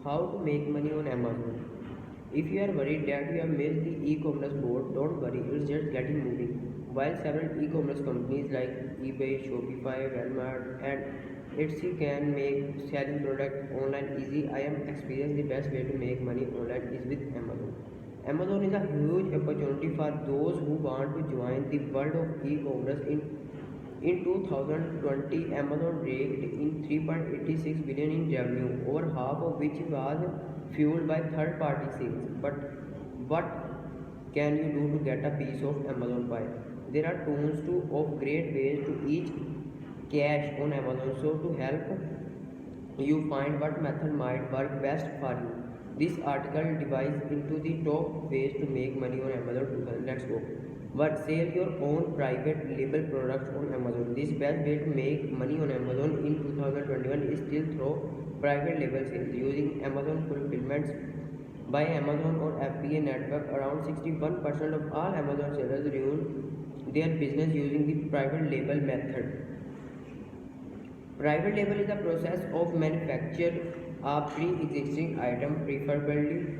How to make money on Amazon. If you are worried that you have missed the e-commerce boat, don't worry, it's just getting moving. While several e-commerce companies like eBay, Shopify, Walmart, and Etsy can make selling products online easy, I am experiencing the best way to make money online is with Amazon. Amazon is a huge opportunity for those who want to join the world of e-commerce. In 2020, Amazon raked in 3.86 billion in revenue, over half of which was fueled by third-party sales. But what can you do to get a piece of Amazon pie? There are tons of great ways to each cash on Amazon. So to help you find what method might work best for you, this article divides into the top ways to make money on Amazon 2000. Let's go. But sell your own private label products on Amazon. This best way to make money on Amazon in 2021 is still through private label sales using Amazon fulfillments by Amazon or FBA network. Around 61% of all Amazon sellers run their business using the private label method. Private label is the process of manufacture a pre-existing item, preferably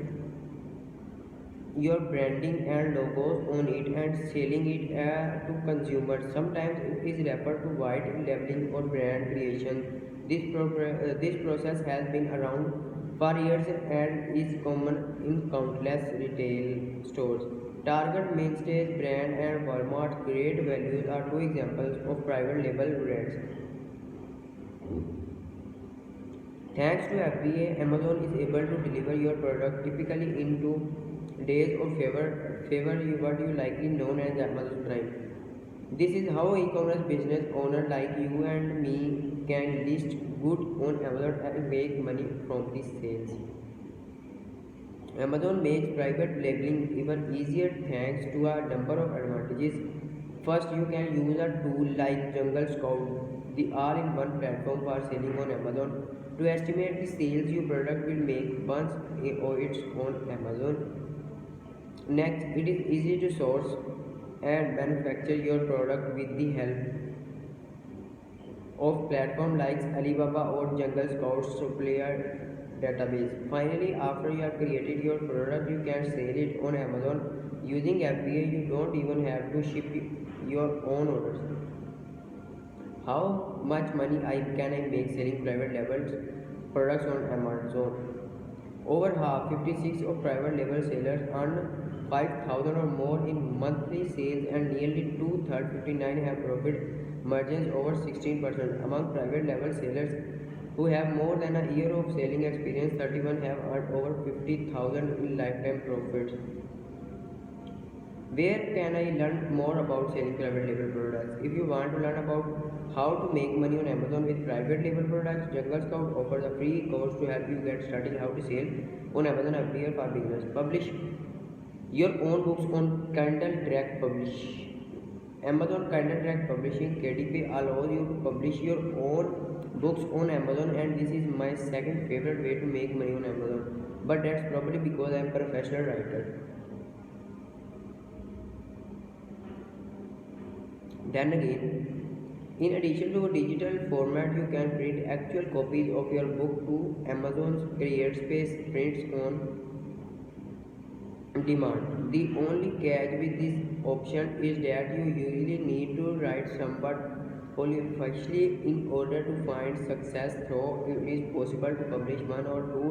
your branding and logos on it, and selling it to consumers. Sometimes it is referred to white labeling or brand creation. This process has been around for years and is common in countless retail stores. Target, Mainstays brand, and Walmart's Great Values are two examples of private label brands. Thanks to FBA, Amazon is able to deliver your product typically in 2 days or favor you what you likely known as Amazon Prime. This is how e-commerce business owner like you and me can list goods on Amazon and make money from these sales. Amazon makes private labeling even easier thanks to a number of advantages. First, you can use a tool like Jungle Scout, the all-in-one platform for selling on Amazon, to estimate the sales your product will make once it's on Amazon. Next, it is easy to source and manufacture your product with the help of platforms like Alibaba or Jungle Scout's supplier database. Finally, after you have created your product, you can sell it on Amazon using FBA. You don't even have to ship your own orders. How much money can I make selling private label products on Amazon? Over half, 56 of private label sellers earn 5,000 or more in monthly sales, and nearly two-thirds, 59, have profit margins over 16%. Among private label sellers who have more than a year of selling experience, 31 have earned over 50,000 in lifetime profits. Where can I learn more about selling private label products? If you want to learn about how to make money on Amazon with private label products, Jungle Scout offers a free course to help you get started how to sell on Amazon FBA for beginners. Publish your own books on Kindle Direct Publish. Amazon Kindle Direct Publishing (KDP) allows you to publish your own books on Amazon, and this is my second favorite way to make money on Amazon. But that's probably because I am a professional writer. Then again, in addition to a digital format, you can print actual copies of your book to Amazon's CreateSpace prints on demand. The only catch with this option is that you usually need to write somewhat prolifically in order to find success, though it is possible to publish one or two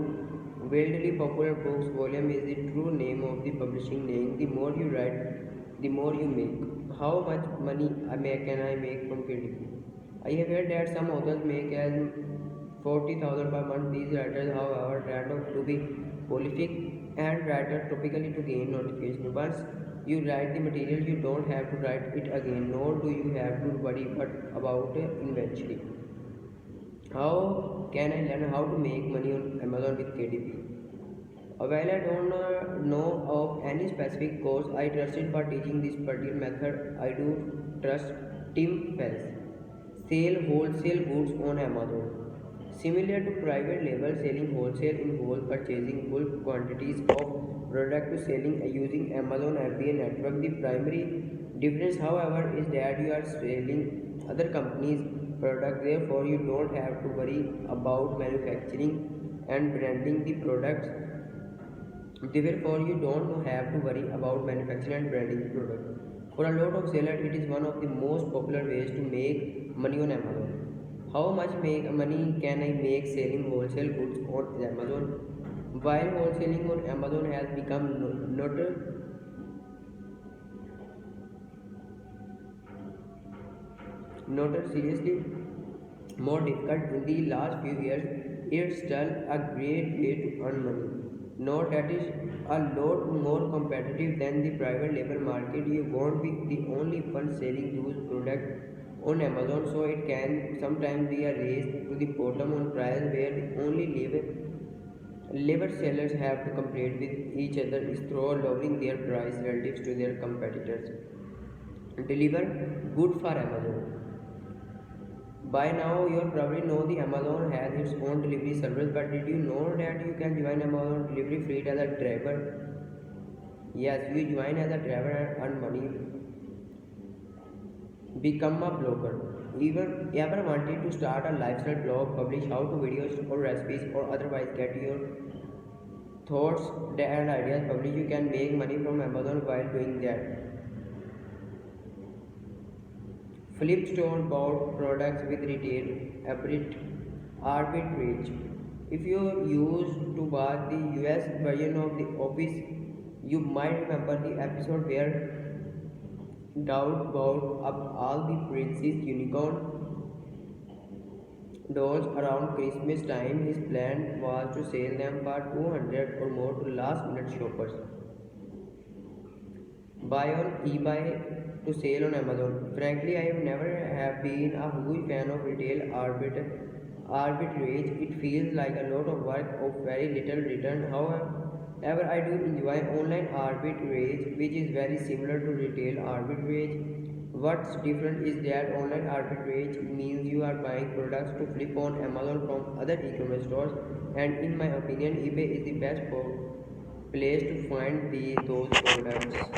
wildly popular books. Volume is the true name of the publishing name. The more you write, the more you make. How much money can I make from KDP? I have heard that some authors make as 40,000 per month. These writers, however, tend to be prolific and writer typically to gain notification. Once you write the material, you don't have to write it again, nor do you have to worry about it eventually. How can I learn how to make money on Amazon with KDP? While I don't know of any specific course I trusted for teaching this particular method, I do trust Tim Ferriss. Sell wholesale goods on Amazon. Similar to private label selling wholesale involves purchasing bulk quantities of product to selling using Amazon FBA network. The primary difference, however, is that you are selling other companies' product. Therefore, you don't have to worry about manufacturing and branding the products. Therefore, you don't have to worry about manufacturing and branding the product. For a lot of sellers, it is one of the most popular ways to make money on Amazon. How much money can I make selling wholesale goods on Amazon? While wholesaling on Amazon has become not seriously more difficult in the last few years, it's still a great way to earn money. Note that is a lot more competitive than the private label market. You won't be the only one selling those products on Amazon, so it can sometimes be a race to the bottom on price where the only label sellers have to compete with each other is through lowering their price relative to their competitors. Deliver good for Amazon. By now, you probably know the Amazon has its own delivery service, but did you know that you can join Amazon delivery fleet as a driver? Yes, you join as a driver and earn money, become a blogger. Even ever wanted to start a lifestyle blog, publish how-to videos or recipes, or otherwise get your thoughts and ideas published? You can make money from Amazon while doing that. Flipstone bought products with retail arbitrage. If you used to watch the US version of The Office, you might remember the episode where Dowd bought up all the Princess Unicorn dolls around Christmas time. His plan was to sell them for 200 or more to last minute shoppers. Buy on eBay to sell on Amazon. Frankly, I have never have been a huge fan of retail arbitrage. It feels like a lot of work of very little return. However, I do enjoy online arbitrage, which is very similar to retail arbitrage. What's different is that online arbitrage means you are buying products to flip on Amazon from other e-commerce stores, and in my opinion, eBay is the best place to find those products.